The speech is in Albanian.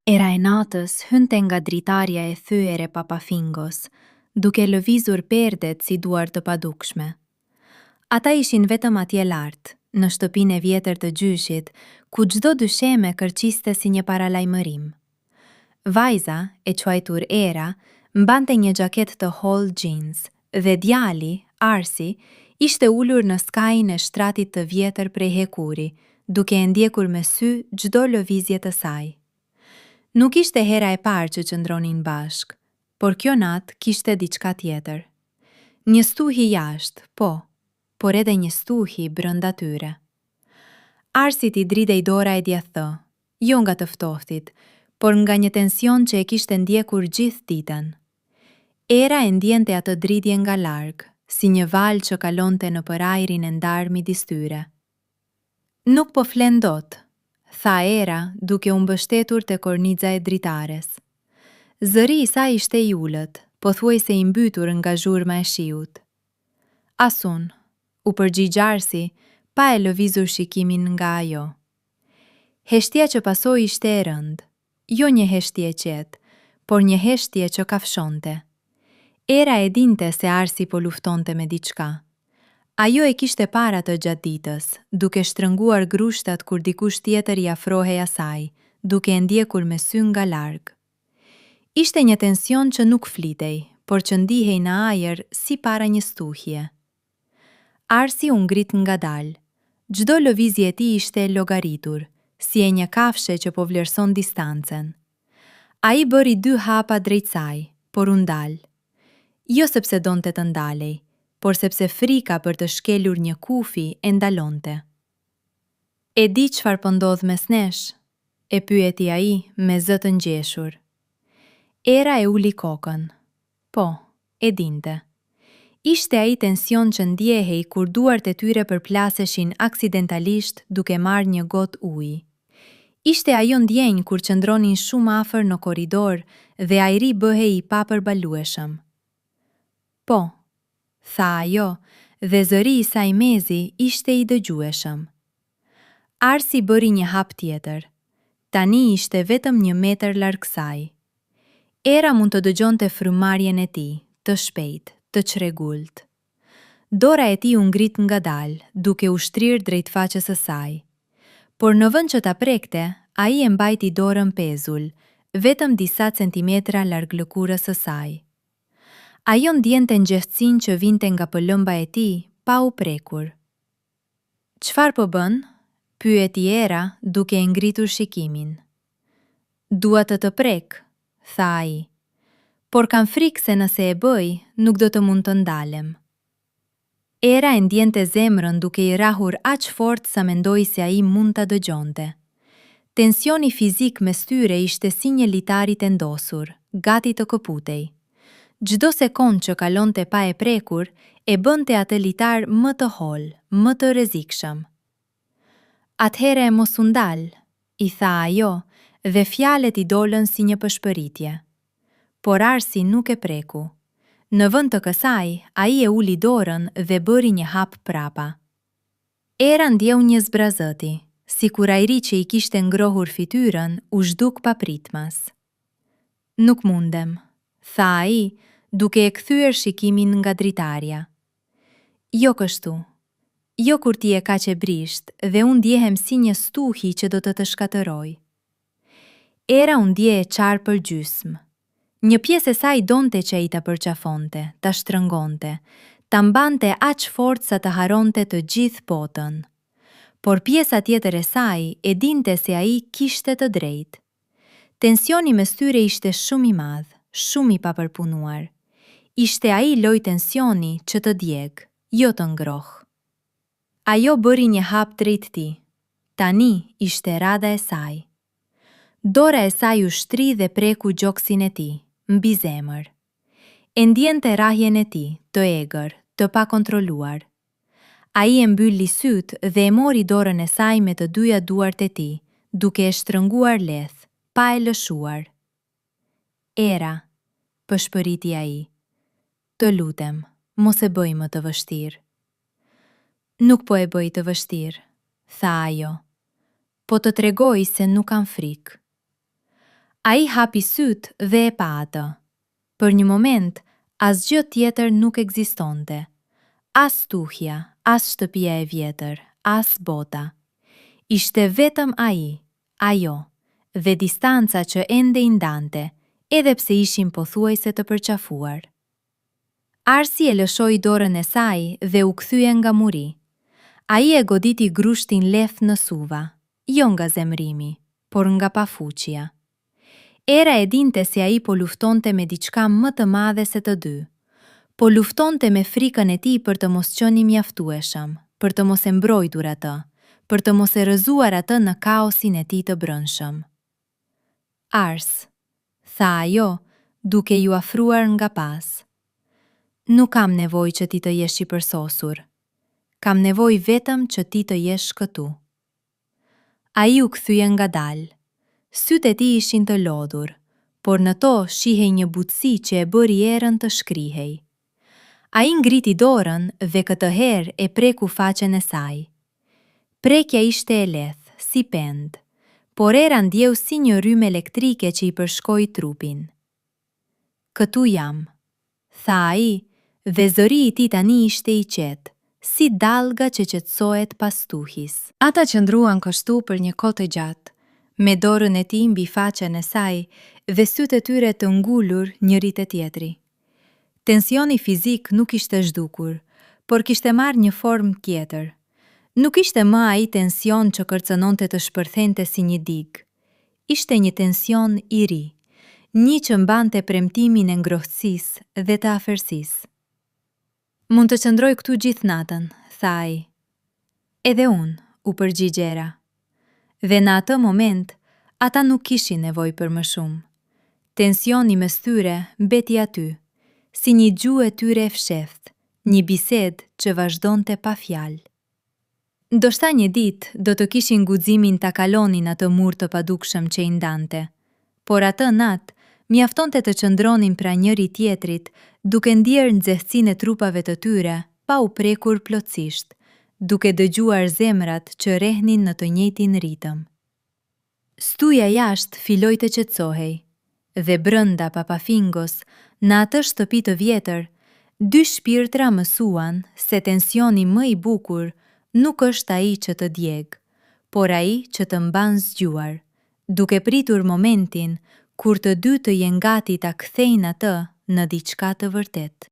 Era e natës hynte nga dritarja e thyere Papafingos, duke lëvizur perdet si duar të padukshme. Ata ishin vetëm atje lartë, në shtëpinë e vjetër të gjyshit, ku çdo dysheme kërciste si një paralajmërim. Vajza, e quajtur Era, mbante një xhaketë të hollë jeans dhe djali, Arsi, ishte ulur në skajin e shtratit të vjetër prej hekuri, duke e ndjekur me sy çdo lëvizje të saj. Nuk ishte hera e parë që qëndronin bashk, por kjo natë kishte diçka tjetër. Një stuhi jashtë, por edhe një stuhi brënda tyre. Arsit i dridej dora e djathë, jo nga të ftoftit, por nga një tension që e kishte ndjekur gjithë ditën. Era e ndjente atë dridhje nga larg, si një valë që kalonte në ajrin e ndarë midis tyre. Nuk po flen dot, tha Era duke u mbështetur te korniza e dritares. Zëri i saj ishte i ulët, pothuajse i mbytur nga zhurma e shiut. Asun, u përgjigj Arsi, pa e lëvizur shikimin nga ajo. Heshtja që pasoi ishte e rëndë, jo një heshtje e qetë, por një heshtje që kafshonte. Era e dinte se Arsi po luftonte me diçka. Ajo e kishte para të gjatë ditës, duke shtrënguar grushtat kur dikush tjetër i afrohej asaj, duke e ndjekur me sy nga larg. Ishte një tension që nuk flitej, por që ndihej në ajër si para një stuhje. Arsi u ngrit ngadalë. Çdo lëvizje e tij ishte e llogaritur, si e një kafshe që po vlerëson distancën. Ai bëri 2 hapa drejt saj, por u ndal. Jo sepse donte të ndalej, por sepse frika për të shkelur një kufi e ndalonte. E di çfarë po ndodh mes nesh? E pyeti ai me zë të ngjeshur. Era e uli kokën. Po, e dinte. Ishte ai tension që ndjehej kur duart e tyre përplaseshin aksidentalisht duke marrë një gotë ujë. Ishte ajo ndjenjë kur qëndronin shumë afër në korridor dhe ajri bëhej i papërballueshëm. Po, tha ajo, dhe zëri i saj mezi ishte i dëgjueshëm. Arsi bëri një hap tjetër. Tani ishte vetëm 1 metër larg saj. Era mund të dëgjonte frymarrjen e tij, të shpejtë, të çrregullt. Dora e tij u ngrit ngadalë, duke u shtrirë drejt faqes së saj. Por në vend që ta prekte, ai e mbajti dorën pezull, vetëm disa centimetra larg lëkurës së saj. Ajo ndjente ngjehtësinë që vinte nga pëllëmba e tij, pa u prekur. Çfarë po bën? Pyeti Era duke e ngritur shikimin. Dua të prek, tha ai. Por kam frikë se nëse e bëj, nuk do të mund të ndalem. Era e ndjente zemrën duke i rrahur aq fort sa mendoi se ai mund ta dëgjonte. Tensioni fizik mes tyre ishte si një litar i tendosur, gati të këputej. Çdo sekondë që kalonte pa e prekur, e bënte atë litar më të hollë, më të rrezikshëm. Atëhere mos u ndal, i tha ajo, dhe fjalët i dolën si një pëshpëritje. Por Arsi nuk e preku. Në vend të kësaj, ai e uli dorën dhe bëri një hap prapa. Era ndjeu një zbrazëti, sikur ajri që i kishte ngrohur fytyrën u zhduk papritmas. Nuk mundem, tha ai, duke e kthyer shikimin nga dritarja. Jo kështu. Jo kur ti e kaq e brisht dhe unë ndjehem si një stuhi që do të shkatëroj. Era u ndje e qarë për gjysmë. Një pjesë e saj donte që ai ta përqafonte, ta shtrëngonte, ta mbante aq fort sa të haronte të gjithë botën. Por pjesa tjetër e saj e dinte se ai kishte të drejtë. Tensioni mes tyre ishte shumë i madh, shumë i papërpunuar. Ishte ai loj tensioni që të djeg, jo të ngroh. Ajo bëri një hap drejt tij. Tani ishte radha e saj. Dora e saj u shtri dhe preku gjoksin e tij, mbi zemër. E ndjente rrahjen e tij, të egër, të pakontroluar. Ai e mbylli sytë dhe e mori dorën e saj me të dyja duart e tij, duke e shtrënguar lehtë, pa e lëshuar. Era, pëshpëriti ai. Të lutem, mos e bëj më të vështirë. Nuk po e bëj të vështirë, tha ajo. Po të tregoj se nuk kam frikë. Ai hapi syt dhe e pa atë. Për një moment, asgjë tjetër nuk ekzistonte. As stuhja, as shtëpia e vjetër, as bota. Ishte vetëm ai, ajo, dhe distanca që ende i ndante, edhe pse ishin pothuajse të përqafuar. Arsi e lëshoi dorën e saj dhe u kthye nga muri. Ai e goditi grushtin lehtë në suva, jo nga zemrimi, por nga pafuqia. Era e dinte se ai po luftonte me diçka më të madhe se të dy. Po luftonte me frikën e tij për të mos qenë i mjaftueshëm, për të mos e mbrojtur atë, për të mos e rrëzuar atë në kaosin e tij të brendshëm. Ars, tha ajo, duke ju afruar nga pas. Nuk kam nevojë që ti të jesh i përsosur. Kam nevojë vetëm që ti të jesh këtu. Ai u kthye ngadalë. Sytë e tij ishin të lodhur, por në to shihej një butësi që e bëri erën të shkrihej. Ai ngriti dorën dhe këtë herë e preku faqen e saj. Prekja ishte e lehtë, si pend, por era ndjeu si një rrymë elektrike që i përshkoi trupin. Këtu jam, tha ai, dhe zëri i tij tani ishte i qetë, si dallga që qetësohet pas tuhis. Ata qëndruan kështu për një kohë të gjatë, me dorën e tij mbi faqen e saj dhe sytë e tyre të ngulur njëri te tjetri. Tensioni fizik nuk ishte zhdukur, por kishte marrë një formë tjetër. Nuk ishte më ai tension që kërcënonte të shpërthente si një digë. Ishte një tension i ri, një që mbante premtimin e ngrohtësisë dhe të afërsisë. Mund të qëndroj këtu gjithë natën, tha ai. Edhe unë, u përgjigj Era. Dhe në atë moment, ata nuk kishin nevojë për më shumë. Tensioni mes tyre mbeti aty, si një gjuhë e tyre e fshehtë, një bisedë që vazhdonte pa fjalë. Ndoshta një ditë do të kishin guximin ta kalonin atë mur të padukshëm që i ndante, por atë natë mjaftonte të qëndronin pranë njëri tjetrit, duke ndjerë nxehtësinë e trupave të tyre, pa u prekur plotësisht, duke dëgjuar zemrat që rrehnin në të njëjtin ritëm. Stuja jashtë filloi të qetësohej, dhe brenda Papafingos, në atë shtëpi të vjetër, dy shpirtra mësuan se tensioni më i bukur nuk është ai që të djeg, por ai që të mban zgjuar, duke pritur momentin kur të dy të jenë gati ta kthejnë atë në diçka të vërtetë.